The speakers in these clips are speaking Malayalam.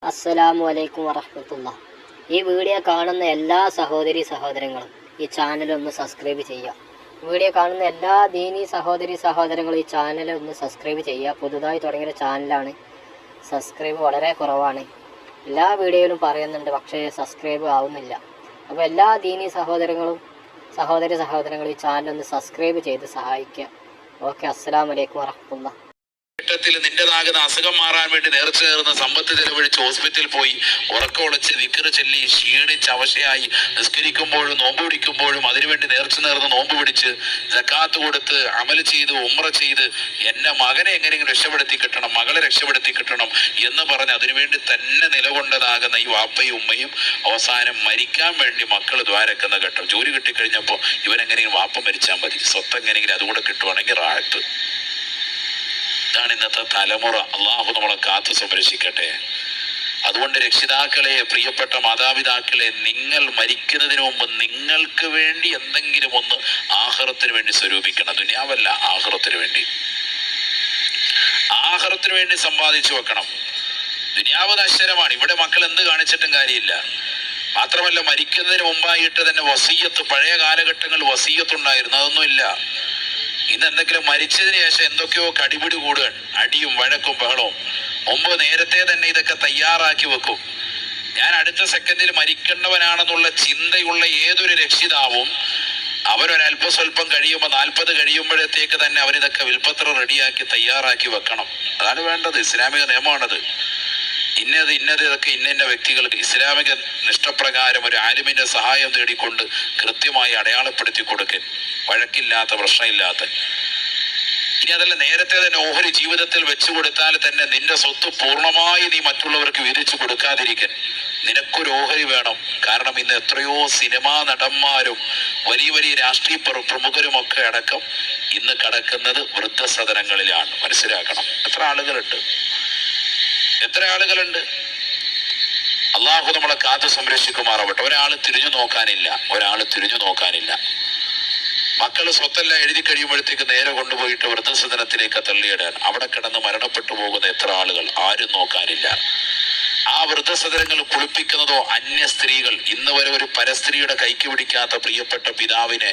അസ്സലാമു അലൈക്കും വറഹ്മത്തുള്ളാഹി. ഈ വീഡിയോ കാണുന്ന എല്ലാ സഹോദരങ്ങളും ഈ ചാനൽ ഒന്ന് സബ്സ്ക്രൈബ് ചെയ്യുക. വീഡിയോ കാണുന്ന എല്ലാ ദീനി സഹോദരങ്ങളും ഈ ചാനൽ ഒന്ന് സബ്സ്ക്രൈബ് ചെയ്യുക. പുതുതായി തുടങ്ങിയ ചാനലാണ്, സബ്സ്ക്രൈബ് വളരെ കുറവാണ്. എല്ലാ വീഡിയോയിലും പറയുന്നുണ്ട്, പക്ഷേ സബ്സ്ക്രൈബ് ആവുന്നില്ല. അപ്പോൾ എല്ലാ ദീനി സഹോദരങ്ങളും ഈ ചാനൽ ഒന്ന് സബ്സ്ക്രൈബ് ചെയ്ത് സഹായിക്കുക. ഓക്കെ, അസ്സലാമു അലൈക്കും വറഹ്മത്തുള്ളാഹി. ഘട്ടത്തിൽ നിന്റേതാകുന്ന അസുഖം മാറാൻ വേണ്ടി നേർച്ച നേർന്ന സമ്പത്ത് ചെലവഴിച്ച് ഹോസ്പിറ്റലിൽ പോയി ഉറക്കമൊളച്ച് ദിക്റ് ചൊല്ലി ക്ഷീണിച്ച് അവശയായി നിസ്കരിക്കുമ്പോഴും നോമ്പ് പിടിക്കുമ്പോഴും അതിനുവേണ്ടി നേർച്ച നേർന്ന് നോമ്പ് പിടിച്ച് സക്കാത്ത് കൊടുത്ത് അമല് ചെയ്ത് ഉംറ ചെയ്ത് എന്റെ മകനെ എങ്ങനെയെങ്കിലും രക്ഷപ്പെടുത്തി കിട്ടണം, മകളെ രക്ഷപ്പെടുത്തി കിട്ടണം എന്ന് പറഞ്ഞ് അതിനുവേണ്ടി തന്നെ നിലകൊണ്ടതാകുന്ന ഈ വാപ്പയും ഉമ്മയും അവസാനം മരിക്കാൻ വേണ്ടി മക്കൾ ദ്വാരക്കുന്ന ഘട്ടം. ജോലി കിട്ടിക്കഴിഞ്ഞപ്പോൾ ഇവനെങ്ങനെയെങ്കിലും വാപ്പ മരിച്ചാൽ മതി, സ്വത്ത് എങ്ങനെയെങ്കിലും അതുകൂടെ കിട്ടുവാണെങ്കിൽ റാഹത്ത്. ഇതാണ് ഇന്നത്തെ തലമുറ. അള്ളാഹു നമ്മളെ കാത്തു സംരക്ഷിക്കട്ടെ. അതുകൊണ്ട് രക്ഷിതാക്കളെ, പ്രിയപ്പെട്ട മാതാപിതാക്കളെ, നിങ്ങൾ മരിക്കുന്നതിന് മുമ്പ് നിങ്ങൾക്ക് വേണ്ടി എന്തെങ്കിലും ഒന്ന് ആഖിറത്തിന് വേണ്ടി സ്വരൂപിക്കണം. ദുനിയാവല്ല, ആഖിറത്തിന് വേണ്ടി സമ്പാദിച്ചു വെക്കണം. ദുനിയാവ് നശ്വരമാണ്. ഇവിടെ മക്കൾ എന്ത് കാണിച്ചിട്ടും കാര്യമില്ല. മാത്രമല്ല, മരിക്കുന്നതിന് മുമ്പായിട്ട് തന്നെ വസീയത്ത്, പഴയ കാലഘട്ടങ്ങളിൽ വസീയത്തുണ്ടായിരുന്നു, അതൊന്നുമില്ല. ഇന്ന് എന്തെങ്കിലും മരിച്ചതിന് ശേഷം എന്തൊക്കെയോ കടിപിടി കൂടുകയാണ്, അടിയും വഴക്കും ബഹളവും. മുമ്പ് നേരത്തെ തന്നെ ഇതൊക്കെ തയ്യാറാക്കി വെക്കും. ഞാൻ അടുത്ത സെക്കൻഡിൽ മരിക്കേണ്ടവനാണെന്നുള്ള ചിന്തയുള്ള ഏതൊരു രക്ഷിതാവും അവരൊരല്പ സ്വല്പം കഴിയുമ്പോൾ 40 കഴിയുമ്പോഴത്തേക്ക് തന്നെ അവരിതൊക്കെ വിൽപ്പത്രം റെഡിയാക്കി തയ്യാറാക്കി വെക്കണം. അതാണ് വേണ്ടത്. ഇസ്ലാമിക നിയമമാണത്. ഇന്നത് ഇതൊക്കെ ഇന്ന വ്യക്തികൾക്ക് ഇസ്ലാമിക നിഷ്ഠപ്രകാരം ഒരു ആലിമിന്റെ സഹായം തേടിക്കൊണ്ട് കൃത്യമായി അടയാളപ്പെടുത്തി കൊടുക്കൻ, വഴക്കില്ലാത്ത, പ്രശ്നമില്ലാത്ത. ഇനി അതല്ല, നേരത്തെ തന്നെ ഓഹരി ജീവിതത്തിൽ വെച്ചു കൊടുത്താൽ തന്നെ നിന്റെ സ്വത്ത് പൂർണ്ണമായി നീ മറ്റുള്ളവർക്ക് വീതിച്ചു കൊടുക്കാതിരിക്കൻ. നിനക്കൊരു ഓഹരി വേണം. കാരണം ഇന്ന് എത്രയോ സിനിമാ നടന്മാരും വലിയ രാഷ്ട്രീയ പ്രമുഖരുമൊക്കെ അടക്കം ഇന്ന് കടക്കുന്നത് വൃദ്ധസദനങ്ങളിലാണ്. മനസ്സിലാക്കണം. എത്ര ആളുകളുണ്ട്. അള്ളാഹു നമ്മളെ കാത്തു സംരക്ഷിക്കുമാറാവട്ടെ. ഒരാൾ തിരിഞ്ഞു നോക്കാനില്ല. മക്കൾ സ്വത്തെല്ലാം എഴുതി കഴിയുമ്പോഴത്തേക്ക് നേരെ കൊണ്ടുപോയിട്ട് വൃദ്ധസദനത്തിലേക്ക് തള്ളിയിടാൻ. അവിടെ കിടന്ന് മരണപ്പെട്ടു പോകുന്ന എത്ര ആളുകൾ, ആരും നോക്കാനില്ല. ആ വൃദ്ധസദനങ്ങൾ കുളിപ്പിക്കുന്നതോ അന്യ സ്ത്രീകൾ. ഇന്ന് വരെ ഒരു പരസ്ത്രീയുടെ കൈക്ക് പിടിക്കാത്ത പ്രിയപ്പെട്ട പിതാവിനെ,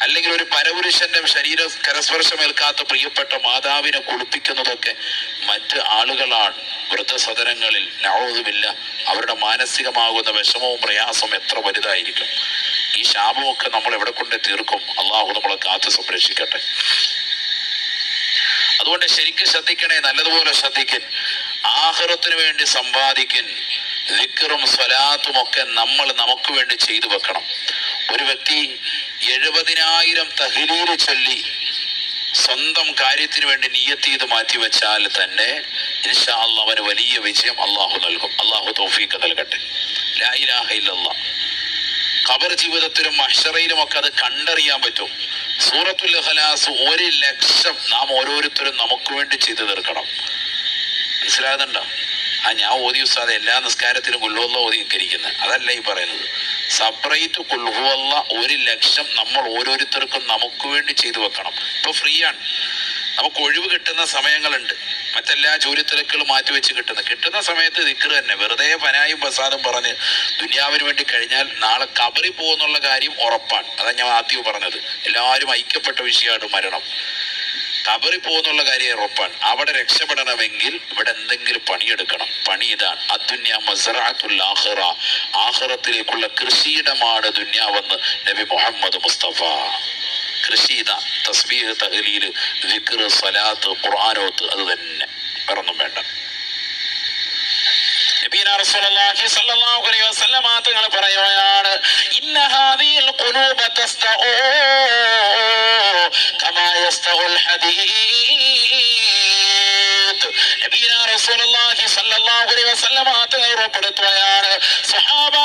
അല്ലെങ്കിൽ ഒരു പരപുരുഷന്റെ ശരീര കരസ്പർശമേൽക്കാത്ത പ്രിയപ്പെട്ട മാതാവിനെ കുളിപ്പിക്കുന്നതൊക്കെ മറ്റ് ആളുകളാണ്. വൃദ്ധസദനങ്ങളിൽ നഅൂദുബില്ല. അവരുടെ മാനസികമാകുന്ന വിഷമവും പ്രയാസവും എത്ര വലുതായിരിക്കും. ഈ ശാപമൊക്കെ നമ്മൾ എവിടെ കൊണ്ട് തീർക്കും? അള്ളാഹു നമ്മളെ കാത്തു സംരക്ഷിക്കട്ടെ. അതുകൊണ്ട് ശരിക്കും ശ്രദ്ധിക്കണേ, നല്ലതുപോലെ ശ്രദ്ധിക്കൻ. ആഖിറത്തിന് വേണ്ടി സമ്പാദിക്കൻ. ദിക്റും സ്വലാത്തും ഒക്കെ നമ്മൾ നമുക്ക് വേണ്ടി ചെയ്തു വെക്കണം. ഒരു വ്യക്തി 70,000 തഹ്ലീൽ ചൊല്ലി സ്വന്തം കാര്യത്തിന് വേണ്ടി നിയ്യത്ത് ചെയ്ത് മാറ്റിവെച്ചാൽ തന്നെ ഇൻഷാ അല്ലാഹ് അവന് വലിയ വിജയം അള്ളാഹു നൽകും. അള്ളാഹു തൗഫീഖ് നൽകട്ടെ. ലാ ഇലാഹ ഇല്ലല്ലാഹ്. ഖബർ ജീവിതത്തിലും മഹ്ശറയിലും ഒക്കെ അത് കണ്ടറിയാൻ പറ്റും. സൂറത്തുൽ ഇഖ്ലാസ് 1,00,000 നാം ഓരോരുത്തരും നമുക്ക് വേണ്ടി ചെയ്തു തീർക്കണം. മനസ്സിലാകുന്നുണ്ടോ? ഞാൻ ഓതി ഉസ്താദ് എല്ലാ നിസ്കാരത്തിലും കുൽഹുവല്ല ഓതി നിസ്കരിക്കുന്നത്, അതല്ല ഈ പറയുന്നത്. സെപ്പറേറ്റ് കുൽഹുവല്ല 1,00,000 നമ്മൾ ഓരോരുത്തർക്കും നമുക്ക് വേണ്ടി ചെയ്തു വെക്കണം. ഇപ്പൊ ഫ്രീ ആണ്, നമുക്ക് ഒഴിവ് കിട്ടുന്ന സമയങ്ങളുണ്ട്. മറ്റെല്ലാ ജോലി തിരക്കുകളും മാറ്റിവെച്ച് കിട്ടുന്ന സമയത്ത് ദിക്ർ തന്നെ. വെറുതെ ഫനായും പ്രസാദും പറഞ്ഞ് ദുനിയാവിന് വേണ്ടി കഴിഞ്ഞാൽ നാളെ ഖബറിൽ പോകുന്നുള്ള കാര്യം ഉറപ്പാണ്. അതാ ഞാൻ ആദ്യം പറഞ്ഞത്. എല്ലാവരും ഐക്യപ്പെട്ട വിഷയമാണ് മരണം. ഖബറിൽ പോകുന്നുള്ള കാര്യം ഉറപ്പാണ്. അവിടെ രക്ഷപ്പെടണമെങ്കിൽ ഇവിടെ എന്തെങ്കിലും പണിയെടുക്കണം. പണി ഇതാണ്. അദ്ദുന്യ മസ്റഅത്തുൽ ആഖിറ. ആഖിറത്തിലേക്കുള്ള കൃഷിയിടമാണ് ദുനിയാവെന്ന് നബി മുഹമ്മദ് മുസ്തഫ. കൃഷി ഇതാ. തസ്ബീഹ്, തഹ്ലീൽ, ദിക്ർ, സ്വലാത്ത്, ഖുർആനോത്ത്, അത് തന്നെ, വേറൊന്നും വേണ്ട. നബിയുനാ റസൂലുള്ളാഹി സ്വല്ലല്ലാഹു അലൈഹി വസല്ലം തങ്ങൾ പറയുകയാണ്, ഇന്ന ഹാദിഹിൽ ഖുലൂബ തസ്തഊ കമാ യസ്തഉൽ ഹദീദ്. നബിയുനാ റസൂലുള്ളാഹി സ്വല്ലല്ലാഹു അലൈഹി വസല്ലം തങ്ങൾ ഉറപ്പെടുത്തുകയാണ്, സ്വഹാബ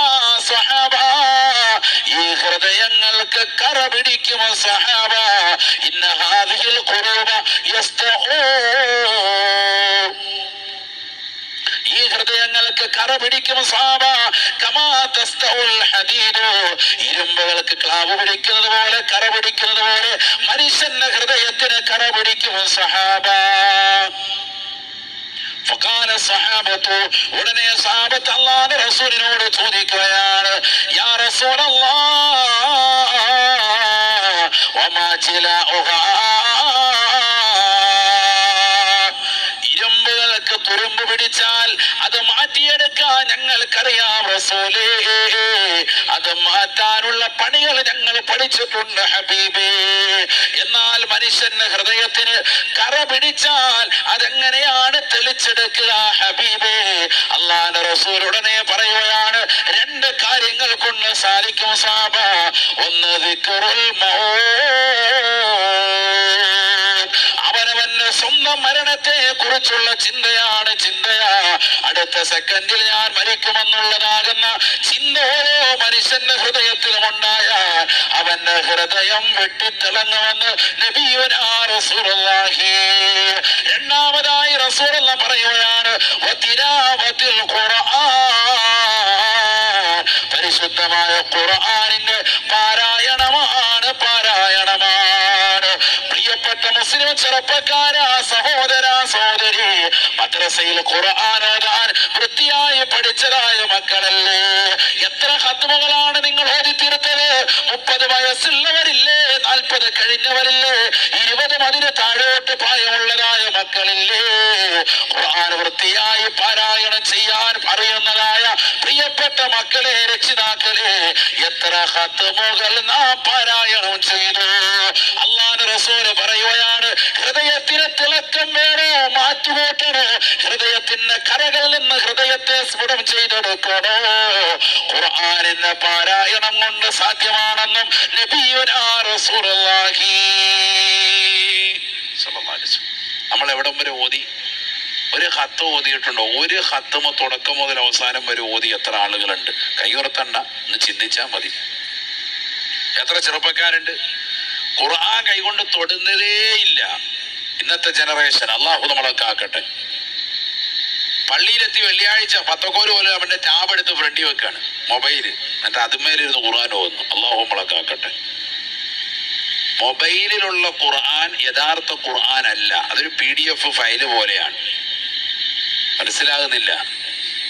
ഈ ഹൃദയങ്ങൾക്ക് കറ പിടിക്കുമോ സ്വഹാബ. ഇന്ന ഹാദിഹിൽ ഖുലൂബ യസ്തഊ. ഈ ഹൃദയങ്ങൾക്ക് കറ പിടിക്കും സ്വഹാബ കമാ തസ്തഉൽ ഹദീദ്. ഇരുമ്പുകൾക്ക് ക്ലാവ് പിടിക്കുന്നത് പോലെ, കറ പിടിക്കുന്നത് പോലെ മനുഷ്യന്റെ ഹൃദയത്തിന് കറ പിടിക്കും സ്വഹാബ. ഫഖാല സഹാബത്തു, ഉടനെ സഹാബത്ത് അല്ലാഹുവിന്റെ റസൂലിനോട് ചോദിക്കുകയാണ്, യാ റസൂലല്ലാഹ് വമാ ജിലാഉഹാ, ഇരുമ്പുകൾക്ക് തുരുമ്പ് പിടിച്ചാൽ അത് മാറ്റിയെടുക്കാൻ ഞങ്ങൾക്കറിയാം റസൂലേ, അത് മാറ്റാനുള്ള പണികൾ ഞങ്ങൾ പഠിച്ചിട്ടുണ്ട് ഹബീബേ. എന്നാൽ മനുഷ്യന്റെ ഹൃദയത്തിന് കറ പിടിച്ചാൽ അതെങ്ങനെയാണ് തെളിച്ചെടുക്കുക ഹബീബേ? അല്ലാഹുവിന്റെ റസൂൽ ഉടനെ പറയുകയാണ്, രണ്ട് കാര്യങ്ങൾ കൊണ്ട് സാധിക്കും സഹാബ. ഒന്ന് ദിക്റുൽ മൗത്ത്, അവനവന്റെ സ്വന്തം മരണത്തെ കുറിച്ചുള്ള ചിന്തയാ. അടുത്ത സെക്കൻഡിൽ ഞാൻ മരിക്കുമെന്നുള്ളതാകുന്ന ചിന്ത ഓരോ മനുഷ്യന്റെ ഹൃദയത്തിലും ഉണ്ടായാൽ അവന്റെ ഹൃദയം വെട്ടിത്തിളങ്ങുമെന്ന് നബിയുനാ റസൂലുള്ളാഹി. രണ്ടാമതായി റസൂലുള്ളാഹി പറയുകയാണ്, വതിലാവത്തുൽ ഖുർആൻ, പരിശുദ്ധമായ ഖുർആനിന്റെ പാരായണമാണ്. പ്രിയപ്പെട്ട മുസ്ലിം ചെറുപ്പക്കാരാ, സഹോദരാ, സഹോദരി, മദ്രസയിൽ ഖുർആൻ ഓതാൻ വൃത്തിയായി പഠിച്ചതായ മക്കളല്ലേ? എത്ര ഖത്മുകളാണ് നിങ്ങൾ ഓതി തീർത്തത്? 30 വയസ്സുള്ളവരില്ലേ? 40 കഴിഞ്ഞവരില്ലേ? 20 അതിന് താഴോട്ട് പ്രായമുള്ളതായ മക്കളില്ലേ? ഖുർആൻ വൃത്തിയായി പാരായണം ചെയ്യാൻ അറിയുന്നതായ പ്രിയപ്പെട്ട മക്കളെ, രക്ഷിതാക്കളെ, എത്ര ഖത്മുകൾ നാം പാരായണം ചെയ്തു? അല്ലാഹുവിന്റെ റസൂൽ പറയുകയാണ്, ഹൃദയത്തിന് തിളക്കം വേണോ? മാറ്റുകൂട്ടണോ? ഹൃദയത്തിന്റെ കരകളിൽ നിന്ന് ഹൃദയത്തെ സ്ഫുടം ചെയ്തെടുക്കണോ? ഖുർആനിന്റെ പാരായണം കൊണ്ട് സാധ്യമാണെന്നും നബിയുനാ റസൂലുള്ളാഹി സ്വല്ലല്ലാഹു അലൈഹി വസല്ലം. നമ്മൾ എവിടം വരെ ഓതി? ഒരു ഖത്ത് ഓതിയിട്ടുണ്ടോ? ഒരു ഖത്തുമ തുടക്കം മുതൽ അവസാനം വരെ ഓതി എത്ര ആളുകളുണ്ട്? കൈയുറത്തണ്ട, ഒന്ന് ചിന്തിച്ചാൽ മതി. എത്ര ചെറുപ്പക്കാരുണ്ട് ഖുർആൻ കൈകൊണ്ട് തൊടുന്നതേ ഇല്ല? ഇന്നത്തെ ജനറേഷൻ അള്ളാഹു നമ്മളൊക്കെ ആക്കട്ടെ. പള്ളിയിലെത്തി വെള്ളിയാഴ്ച 10 കോല് പോലെ അവന്റെ ടാബ് എടുത്ത് ഫ്രണ്ടി വെക്കാണ്, മൊബൈല്, എന്നിട്ട് അതുമേലിരുന്ന് ഖുർആൻ ഓതുന്നു. അള്ളാഹു നമ്മളൊക്കെ ആക്കട്ടെ. മൊബൈലിലുള്ള ഖുർആൻ യഥാർത്ഥ ഖുർആൻ അല്ല, അതൊരു PDF ഫയല് പോലെയാണ്. മനസ്സിലാകുന്നില്ല.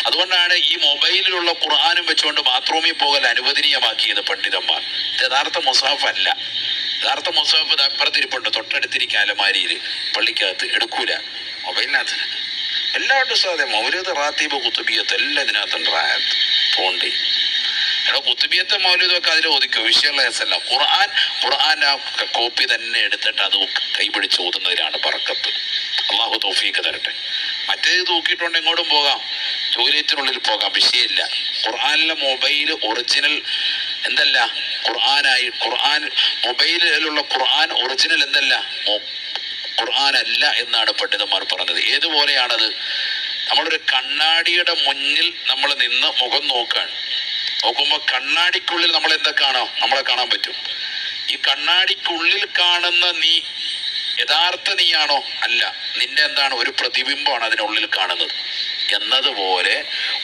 അതുകൊണ്ടാണ് ഈ മൊബൈലിലുള്ള ഖുർആനും വെച്ചുകൊണ്ട് ബാത്റൂമിൽ പോകൽ അനുവദനീയമാക്കിയത് പണ്ഡിതന്മാർ. ഇത് യഥാർത്ഥ മുസാഫ് അല്ല. യഥാർത്ഥ മുസാഫ് അപ്പുറത്തിരിപ്പുണ്ട്, തൊട്ടടുത്തിരിക്കുക അലമാരിയിൽ, പള്ളിക്കകത്ത് എടുക്കൂല. മൊബൈലിനകത്ത് എല്ലാവരും സാധ്യം മൗലൂദ്, റാത്തീബ്, കുത്തുബിയത്ത് എല്ലാം ഇതിനകത്തുണ്ട്. റായത്ത് പോണ്ടി എടോ, കുത്തുബിയത്തെ മൗലൂദൊക്കെ അതിൽ ഒതുക്കോ, വിഷയമുള്ള കേസല്ല. ഖുർആന്റെ കോപ്പി തന്നെ എടുത്തിട്ട് അത് കൈപിടിച്ച് ഓതുന്നതിലാണ് ബർക്കത്ത്. അള്ളാഹു തൗഫീഖ് തരട്ടെ. മറ്റേത് തൂക്കിയിട്ടുണ്ട് എങ്ങോട്ടും പോകാം, ടോയ്ലറ്റിനുള്ളിൽ പോകാം, വിഷയമില്ല. ഖുർആനിലെ മൊബൈൽ ഒറിജിനൽ എന്തല്ല? ഖുർആനായി മൊബൈലിലുള്ള ഖുർആൻ ഒറിജിനൽ എന്തല്ല? ഖുർആൻ അല്ല എന്നാണ് പണ്ഡിതന്മാർ പറഞ്ഞത്. ഏതുപോലെയാണത്? നമ്മളൊരു കണ്ണാടിയുടെ മുന്നിൽ നമ്മൾ നിന്ന് മുഖം നോക്കുമ്പോൾ കണ്ണാടിക്കുള്ളിൽ നമ്മൾ എന്തൊക്കെയാണോ നമ്മളെ കാണാൻ പറ്റും. ഈ കണ്ണാടിക്കുള്ളിൽ കാണുന്ന നീ യഥാർത്ഥ നീയാണോ? അല്ല, നിന്റെ എന്താണ്? ഒരു പ്രതിബിംബമാണ് അതിനുള്ളിൽ കാണുന്നത്. എന്നതുപോലെ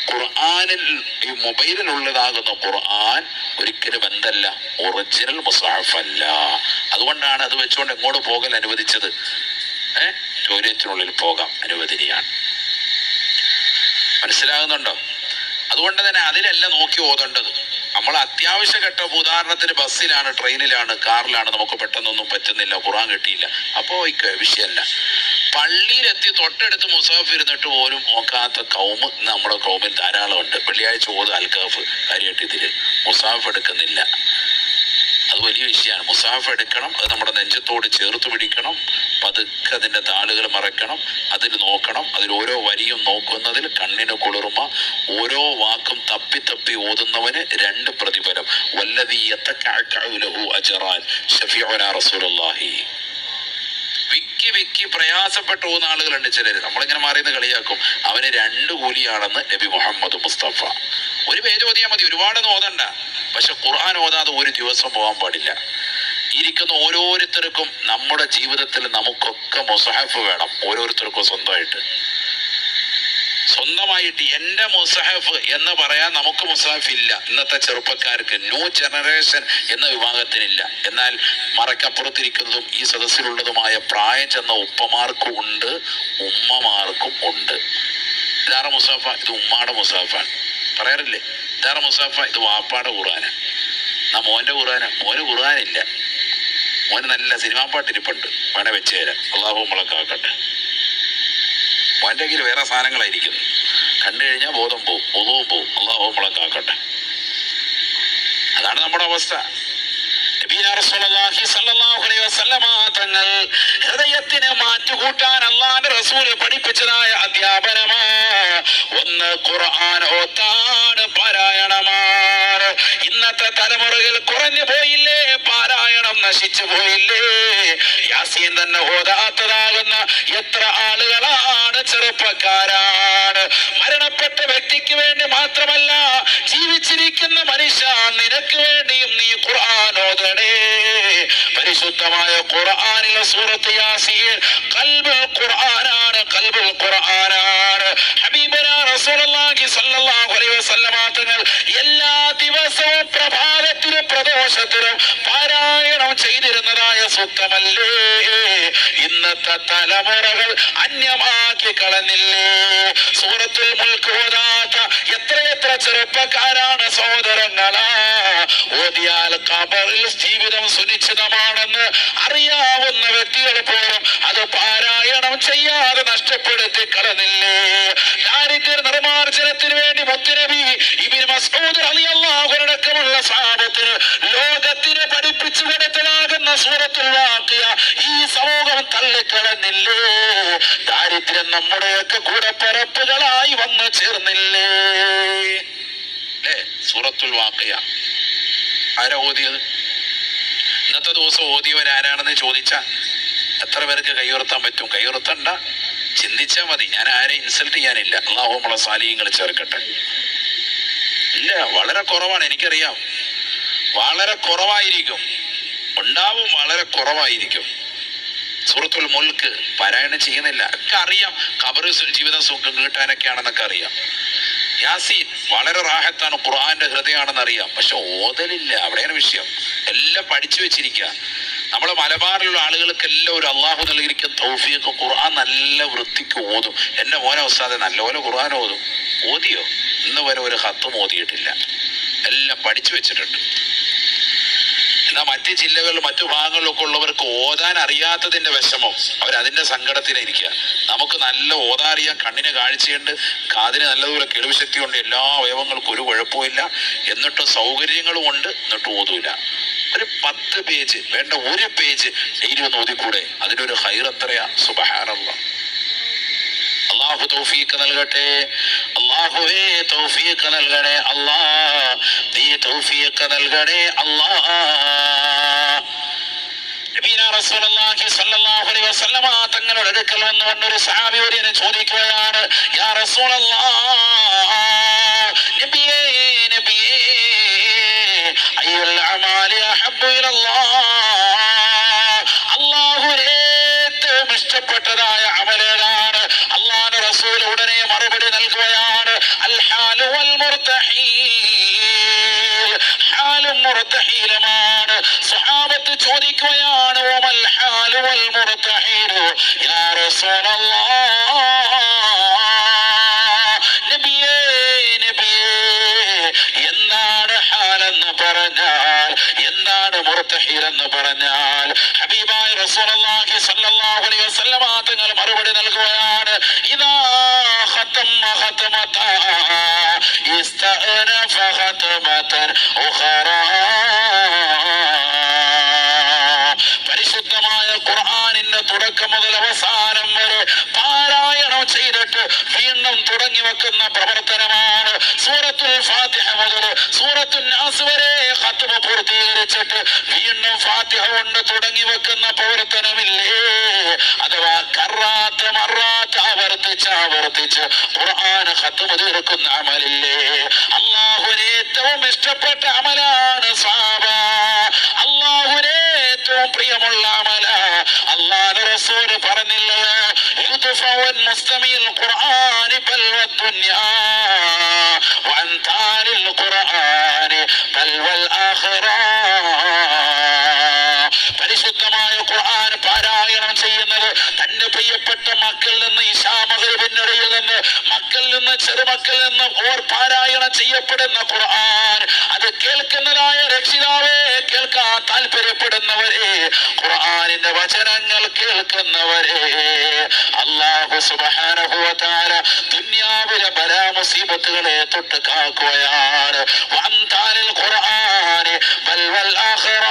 ഖുർആനിൽ, ഈ മൊബൈലിലുള്ളതാകുന്ന ഖുർആൻ ഒരിക്കലും എന്തല്ല? ഒറിജിനൽ മുസാഫ് അല്ല. അതുകൊണ്ടാണ് അത് വെച്ചുകൊണ്ട് എങ്ങോട്ട് പോകൽ അനുവദിച്ചത്? ടോയ്ലറ്റിനുള്ളിൽ പോകാം, അനുവദനീയാണ്. മനസ്സിലാകുന്നുണ്ടോ? അതുകൊണ്ട് തന്നെ അതിലല്ല നോക്കി ഓതേണ്ടത്. നമ്മൾ അത്യാവശ്യ ഘട്ട, ഉദാഹരണത്തിന് ബസ്സിലാണ്, ട്രെയിനിലാണ്, കാറിലാണ്, നമുക്ക് പെട്ടെന്നൊന്നും പറ്റുന്നില്ല, ഖുർആൻ കിട്ടിയില്ല, അപ്പോൾ വിഷയമല്ല. പള്ളിയിലെത്തി തൊട്ടടുത്ത് മുസാഫ് ഇരുന്നിട്ട് പോലും നോക്കാത്ത കൗമ് നമ്മുടെ കൗമിൽ ധാരാളമുണ്ട്. വെള്ളിയാഴ്ച ഓത് അൽക്കാഫ്, കാര്യമായിട്ട് ഇതില് മുസാഫ് എടുക്കുന്നില്ല. അത് വലിയ വിഷയമാണ്. മുസാഫ് എടുക്കണം, അത് നമ്മുടെ നെഞ്ചത്തോട് ചേർത്ത് പിടിക്കണം, പതുക്കെ അതിൻ്റെ താളുകൾ മറക്കണം, അതിൽ നോക്കണം, അതിൽ ഓരോ വരിയും നോക്കുന്നതിൽ കണ്ണിന് കുളിർമ. ഓരോ വാക്കും തപ്പി തപ്പി ഓതുന്നവന് 2 പ്രതിഫലം. വല്ലദീ യതകഅകഉ ലഹു അജ്റാൻ ശഫീഉനാ റസൂലുള്ളാഹി. വിക്കി പ്രയാസപ്പെട്ട് പോകുന്ന ആളുകളുണ്ട് ചിലർ. നമ്മളിങ്ങനെ മാറിയെന്ന് കളിയാക്കും. അവന് 2 കൂലിയാണെന്ന് നബി മുഹമ്മദ് മുസ്തഫ. ഒരു പേജ് ഓതിയാൽ മതി, ഒരുപാടൊന്നും ഓതണ്ട. പക്ഷെ ഖുർആൻ ഓതാതെ ഒരു ദിവസം പോകാൻ പാടില്ല. ഇരിക്കുന്ന ഓരോരുത്തർക്കും നമ്മുടെ ജീവിതത്തിൽ നമുക്കൊക്കെ മുസഹഫ് വേണം. ഓരോരുത്തർക്കും സ്വന്തമായിട്ട് എൻ്റെ മുസഹഫ് എന്ന് പറയാൻ നമുക്ക് മുസഹഫ് ഇല്ല. ഇന്നത്തെ ചെറുപ്പക്കാർക്ക്, ന്യൂ ജനറേഷൻ എന്ന വിഭാഗത്തിനില്ല. എന്നാൽ മറക്കപ്പുറത്തിരിക്കുന്നതും ഈ സദസ്സിലുള്ളതുമായ പ്രായം ചെന്ന ഉപ്പമാർക്കും ഉണ്ട്, ഉമ്മമാർക്കും ഉണ്ട്. ഇതാറ് മുസാഫ, ഇത് ഉമ്മാടെ മുസാഫാണ്. പറയാറില്ലേ ഇതാറ് മുസാഫ, ഇത് വാപ്പാടെ ഖുർആനാ. എന്നാ മോൻ്റെ ഖുർആനാ? മോന് ഖുർആനില്ല, മോന് നല്ല സിനിമാ പാട്ടിരിപ്പുണ്ട്, വേണേ വെച്ച് തരാം. അള്ളാഹു നമ്മളെ കാക്കട്ടെ. മോൻ്റെ കയ്യിൽ വേറെ സാധനങ്ങളായിരിക്കുന്നു, കണ്ടു കഴിഞ്ഞാൽ ബോധം പോവും, ബോധവും പോവും. അള്ളാഹു നമ്മളെ കാക്കട്ടെ. അതാണ് നമ്മുടെ അവസ്ഥ. തങ്ങൾ ഹൃദയത്തിന് മാറ്റുകൂട്ടാൻ അള്ളാന്റെ റസൂല് പഠിപ്പിച്ചതായ അധ്യാപനമാ. ഒന്ന് ഖുർആൻ ഓത്താണ്, പാരായണമാണ്. ഇന്നത്തെ തലമുറകൾ കുറഞ്ഞു പോയില്ലേ, പാരായണം നശിച്ചു പോയില്ലേ. യാസീൻ തന്നെ ഓതാത്തതാകുന്ന എത്ര ആളുകളാണ്, ചെറുപ്പക്കാരാണ്. മരണപ്പെട്ട വ്യക്തിക്ക് വേണ്ടി മാത്രമല്ല, ജീവിച്ചിരിക്കുന്ന മനുഷ്യ നിനക്ക് വേണ്ടിയും നീ ഖുർആൻ ഓതണേ. പരിശുദ്ധമായ ഖുർആനിലെ സൂറത്ത് യാസീൻ ഖൽബുൽ ഖുർആനാണ്, ഖൽബുൽ ഖുർആനാണ്. ഹബീബനാ റസൂലുള്ളാഹി സ്വല്ലല്ലാഹു അലൈഹി വസല്ലമ തങ്ങൾ എല്ലാ ദിവസവും പ്രഭാതത്തിലും പ്രദോഷത്തിലും പാരായണം ചെയ്തിരുന്നതായ സുത്തമല്ലേ ഇന്നത്തെ തലമുറകൾ അന്യമാക്കി കളഞ്ഞില്ലേ. സൂറത്തുൽ മുൽക്ക് ഓതാത്ത എത്രയെത്ര ചെറുപ്പക്കാരാണ് സഹോദരങ്ങളാ. ഓതിയാൽ ഖബറിൽ ജീവിതം സുനിശ്ചിതമാണെന്ന് അറിയാവുന്ന വ്യക്തികൾ പോലും അത് പാരായണം ചെയ്യാതെ നഷ്ടപ്പെടുത്തി കളഞ്ഞില്ലേ. ദാരിദ്ര്യ നിർമാർജനത്തിന് വേണ്ടി മുത്തുനബി ഇബ്നു മസ്ഊദ് റളിയല്ലാഹു അൻഹുടക്കമുള്ള സഹാബത്തിന് ലോകത്തിന് പഠിപ്പിച്ചു കൊടുത്തതാകുന്ന സൂറത്തുൽ വാഖിയ ഈ സമൂഹം തള്ളിക്കളഞ്ഞില്ലേ. ദാരിദ്ര്യം നമ്മുടെയൊക്കെ കൂടെ പിറപ്പുകളായി വന്നു ചേർന്നില്ലേ. സൂറത്തുൽ വാഖിയ ആരാ ഓതിയത്? ഇന്നത്തെ ദിവസം ഓതിയവരാരാണെന്ന് ചോദിച്ചാൽ എത്ര പേർക്ക് കൈയുയർത്താൻ പറ്റും? കൈയുയർത്തണ്ട, ചിന്തിച്ചാൽ മതി. ഞാൻ ആരെ ഇൻസൾട്ട് ചെയ്യാനില്ല. അല്ലാഹു നമ്മളെ സാലിഹ്യങ്ങൾ ചേർക്കട്ടെ. ഇല്ല, വളരെ കുറവാണ്, എനിക്കറിയാം. വളരെ കുറവായിരിക്കും, ഉണ്ടാവും, വളരെ കുറവായിരിക്കും. സൂറത്തുൽ മുൽക്ക് പാരായണം ചെയ്യുന്നില്ല, ഒക്കെ അറിയാം. ഖബറ് ജീവിതം സുഖം കിട്ടാനൊക്കെയാണെന്നൊക്കെ അറിയാം. യാസീൻ വളരെ റാഹത്താണ്, ഖുർആന്റെ ഹൃദയമാണെന്ന് അറിയാം, പക്ഷെ ഓതലില്ല. അവിടെയാണ് വിഷയം. എല്ലാം പഠിച്ചു വെച്ചിരിക്കുക. നമ്മളെ മലബാറിലുള്ള ആളുകൾക്കെല്ലാം ഒരു അള്ളാഹു നൽകിയിരിക്കുന്ന തൗഫീഖ്, ഖുർആൻ നല്ല വൃത്തിക്ക് ഓതും. എൻ്റെ മോനെ ഉസ്താദെ നല്ലപോലെ ഖുർആൻ ഓതും. ഓതിയോ? ഇന്ന് വരെ ഒരു ഹത്തും ഓതിയിട്ടില്ല. എല്ലാം പഠിച്ചു വെച്ചിട്ടുണ്ട്. എന്നാൽ മറ്റ് ജില്ലകളിലും മറ്റു ഭാഗങ്ങളിലൊക്കെ ഉള്ളവർക്ക് ഓതാൻ അറിയാത്തതിന്റെ വിഷമം, അവരതിന്റെ സങ്കടത്തിലിരിക്കുക. നമുക്ക് നല്ല ഓതാൻ അറിയാം, കണ്ണിന് കാഴ്ചയുണ്ട്, കാതിന് നല്ലതുപോലെ കേൾവി ശക്തിയുണ്ട്, എല്ലാ അവയവങ്ങൾക്കും ഒരു കുഴപ്പമില്ല, എന്നിട്ടും സൗകര്യങ്ങളും ഉണ്ട്, എന്നിട്ടും ഓതൂല. ഒരു 10 പേജ് വേണ്ട, ഒരു പേജ് ഡെയിലി ഒന്ന് ഓതിക്കൂടെ? അതിനൊരു ഹൈർ എത്രയാ! സുബ്ഹാനല്ലാഹ്. അള്ളാഹു തൗഫീഖ് നൽകട്ടെ. അള്ളാഹുവേ തൗഫീഖ് നൽകണേ അല്ലാ, നീ തൗഫീഖ് നൽകണേ അല്ലാ. നബിയാ റസൂലുള്ളാഹി സ്വല്ലല്ലാഹു അലൈഹി വസല്ലമ തങ്ങളുടെ അടുക്കൽ വന്നുകൊണ്ട് ഒരു സഹാബിയോട് ചോദിക്കുകയാണ്, യാ റസൂലല്ലാഹ്, നബിയേ നബിയേ, അയ്യുൽ അമാലി അഹബ്ബു ഇലല്ലാഹ്, അല്ലാഹുവിന് ഏറ്റവും ഇഷ്ടപ്പെട്ടതായ അമലേതാണ്? അല്ലാഹുവിന്റെ റസൂൽ ഉടനെ മറുപടി നൽകുകയാണ്, അൽ ഹാലു വൽ മുർതഹീൽ, ഹാലും മുർതഹീലുമാണ്. സ്വഹാബത്ത് ചോദിക്കുകയാണ്, വമൽ ഹാലു വൽ മുർതഹീൽ യാ റസൂലല്ലാഹ്, നബിയേ നബിയേ, എന്താണ് ഹാലെന്ന് പറഞ്ഞാൽ, എന്താണ് മുർതഹീൽ എന്ന് പറഞ്ഞാൽ? ഹബീബായ റസൂലുള്ളാഹി സ്വല്ലല്ലാഹു അലൈഹി വസല്ലമ തങ്ങൾ മറുപടി നൽകുകയാണ്, ഇദാ ഖതമ ഖതമതൻ ഇസ്തഅനഫ ഖതമതൻ ഉഖറാ. പരിശുദ്ധമായ ഖുർആനിന്റെ തുടക്കം മുതൽ അവസാനം വരെ പാരായണം ചെയ്തിട്ട് വീണ്ടും തുടങ്ങി വെക്കുന്ന പ്രവർത്തനമാണ്. സൂറത്തുൽ ഫാത്തിഹ മുതൽ സൂറത്തുൽ നാസ് വരെ ഖത്മ പൂർത്തീകരിച്ചിട്ട് വീണ്ടും ഫാത്തിഹ കൊണ്ട് തുടങ്ങി വെക്കുന്ന പ്രവർത്തനമില്ലേ? അഥവാ കറാത്ത് മറാത്ത് ആവർത്തിച്ച് ഖുർആൻ ഖത്മ തീർക്കുന്ന അമലില്ലേ? അല്ലാഹുവിന് ഏറ്റവും ഇഷ്ടപ്പെട്ട അമലാണ് സ്വഹാബ, അല്ലാഹുവിന് ഏറ്റവും പ്രിയമുള്ള അമല. അല്ലാഹുവിന്റെ റസൂൽ പറഞ്ഞില്ലയോ, യുദ്ഫഉൻ മുസ്തമിൽ ഖുർആൻ ബൽവ ദുനിയാ വഅൻതാരിൽ ഖുർആൻ ബൽവൽ ആഖിറ. പരിശുദ്ധമായ ഖുർആൻ പാരായണം ചെയ്യുന്നത് തന്റെ പ്രിയപ്പെട്ട മക്കളിൽ നിന്ന് ഇശാ പിന്നിടയിൽ നിന്ന് മക്കളിൽ നിന്ന് ചെറുമക്കളിൽ നിന്ന് ഓർ പാരായണം ചെയ്യപ്പെടുന്ന ഖുർആൻ അത് കേൾക്കുന്നതായ രക്ഷിതാവേ, കേൾക്കാൻ താല്പര്യപ്പെടുന്നവരെ, ഖുർആനിന്റെ വചനങ്ങൾ കേൾക്കുന്നവരെ, അല്ലാഹു സുബ്ഹാനഹു വ തആല ദുനിയാവിലെ ബലാ മുസീബത്തുകളെ തൊട്ട് കാക്കുകയാണ്. വഅൻതാലിൽ ഖുർആനി ബൽ വൽ ആഖിറ.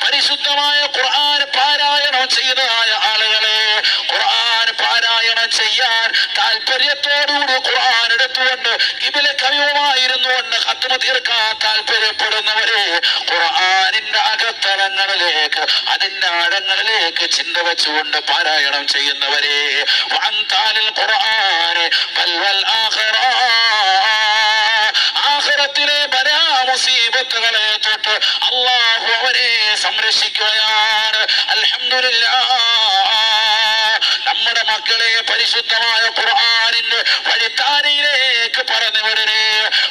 പരിശുദ്ധമായ ഖുർആൻ പാരായണം ചെയ്തതായ ആളുകളെ, ഖുർആൻ പാരായണം ചെയ്യാൻ താല്പര്യത്തോടുകൂടി ഖുർആൻ എടുത്തുകൊണ്ട് കിബില കവിയുമായിരുന്നു കൊണ്ട് ഖത്മ തീർക്കാൻ താല്പര്യപ്പെടുന്നവരെ, ഖുർആനിന്റെ അകത്തളങ്ങളിലേക്ക് അതിന്റെ ആഴങ്ങളിലേക്ക് ചിന്ത വെച്ചുകൊണ്ട് പാരായണം ചെയ്യുന്നവരെ, വഅൻതാലിൽ ഖുർആനി ബൽ വൽ ആഖിറ. ആഖിറത്തിലെ ബലാ മുസീബത്തുകളെ തൊട്ട് അല്ലാഹു അവരെ സംരക്ഷിക്കുകയാണ്. അൽഹംദുലില്ലാഹ്. നമ്മുടെ മക്കളെ പരിശുദ്ധമായ ഖുർആനിന്റെ വഴിത്താരയിലേക്ക് പറഞ്ഞു വിടണേ.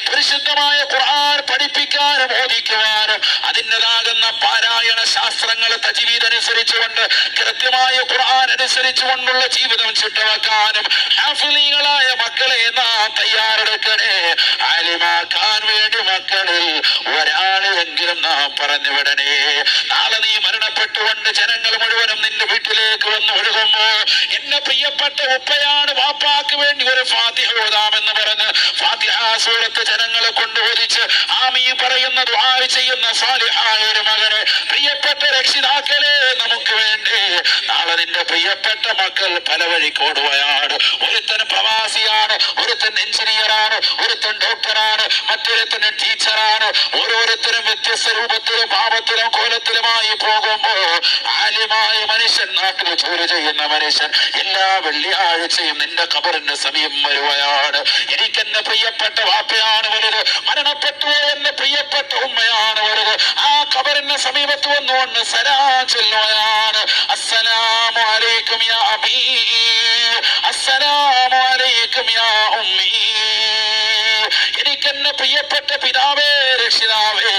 പരിശുദ്ധമായ ഖുർആൻ പഠിപ്പിക്കാനും ഓദിക്കുവാനും അതിൻ്റെതാകുന്ന പാരായണ ശാസ്ത്രങ്ങൾ തജ്വീദ് അനുസരിച്ചുകൊണ്ട് കൃത്യമായ ഖുർആൻ അനുസരിച്ചുകൊണ്ടുള്ള ജീവിതം ചിട്ടവെക്കാനും ഹാഫിളീകളായ മക്കളെ നാം തയ്യാറെടുക്കണേ. ആലിമാക്കാൻ വേണ്ടി മക്കളിൽ ഒരാളെങ്കിലും നാം പറഞ്ഞു വിടണേ. നാളെ നീ മരണപ്പെട്ടുകൊണ്ട് ജനങ്ങൾ മുഴുവനും നിന്റെ വീട്ടിലേക്ക് വന്ന് ഒഴുകുമ്പോ എന്നെ പ്രിയപ്പെട്ട ഉപ്പയാണ് വാപ്പാക്ക് വേണ്ടി ഒരു ഫാത്തിഹ ഓതാമെന്ന് പറഞ്ഞ് ഫാത്തിഹ സൂറത്ത് ജനങ്ങളെ കൊണ്ട് ഓദിച്ച് ആമീൻ പറയുന്ന ദുആ ചെയ്യുന്ന സാലിഹായ ഒരു മകനെ, പ്രിയപ്പെട്ട രക്ഷിതാക്കളെ, നമുക്ക് വേണ്ടി നാളെ നിന്റെ പ്രിയപ്പെട്ട മക്കൾ പല വഴിക്കോടുകയാണ്. ഒരുത്തൻ പ്രവാസിയാണ്, ഒരുത്തൻ എഞ്ചിനീയറാണ്, ഒരുത്തൻ ഡോക്ടറാണ്, മറ്റൊരുത്തൻ ടീച്ചറാണ്. ഓരോരുത്തരും വ്യത്യസ്ത രൂപത്തിലും ഭാവത്തിലും കോലത്തിലുമായി പോകുമ്പോ ആലിമായ മനുഷ്യൻ, നാട്ടിൽ ജോലി ചെയ്യുന്ന മനുഷ്യൻ എല്ലാ വെള്ളിയാഴ്ചയും നിന്റെ ഖബറിന്റെ സമീപം വരുകയാണ്. എനിക്കെന്റെ പ്രിയപ്പെട്ട വാപ്പയാണ് വലുത്, മരണപ്പെട്ടു എന്റെ പ്രിയപ്പെട്ട ഉമ്മയാണ് വലുത്. ആ ഖബറിന്റെ സമീപത്ത് വന്നുകൊണ്ട് സലാം ചൊല്ലുകയാണ്. അസ്സലാമു അലൈക്കും യാ അബീ, അസ്സലാമു അലൈക്കും യാ ഉമ്മീ. എനിക്കെന്നെ പ്രിയപ്പെട്ട പിതാവേ, രക്ഷിതാവേ,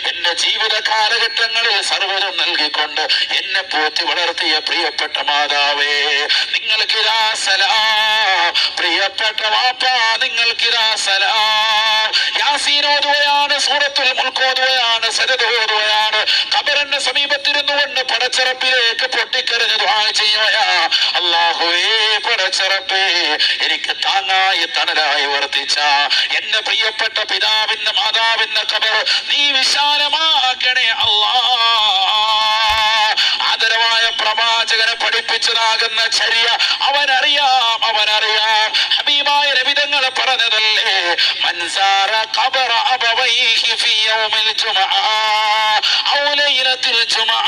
എന്റെ ജീവിത കാലഘട്ടങ്ങളിൽ സർവ്വതും നൽകിക്കൊണ്ട് എന്നെ പോറ്റി വളർത്തിയ പ്രിയപ്പെട്ട മാതാവേ, നിങ്ങൾക്കിതാ സലാം. പ്രിയപ്പെട്ട വാപ്പ, നിങ്ങൾക്കിതാ സലാം. യാസീൻ ഓതുകയാണ്, സൂറത്തുൽ മുൽക്ക് ഓതുകയാണ്, സജദ ഓതുകയാണ്. ഖബറിന്റെ സമീപത്തിരുന്നു കൊണ്ട് പടച്ചറപ്പിലേക്ക് പൊട്ടിക്കരഞ്ഞ് ദുആ ചെയ്യുകയാ. അല്ലാഹുവേ, പടച്ചറപ്പേ, എനിക്ക് താങ്ങായി തണലായി വർത്തിച്ച എന്റെ പ്രിയപ്പെട്ട പിതാവിന്റെ മാതാവിന്റെ ഖബർ നീ വിശാലമാക്കണേ അല്ലാഹ്. ആദരവായ പ്രവാചകനെ പഠിപ്പിച്ചതാകുന്ന ചര്യ അവനറിയാം, അവനറിയാം. ഹബീബായ നബിതങ്ങൾ പറഞ്ഞതല്ലേ, മൻസാറ ഖബറ അബവൈഹി ഫീ യൗമിൽ ജുമുഅ ഔ ലൈലത്തിൽ ജുമുഅ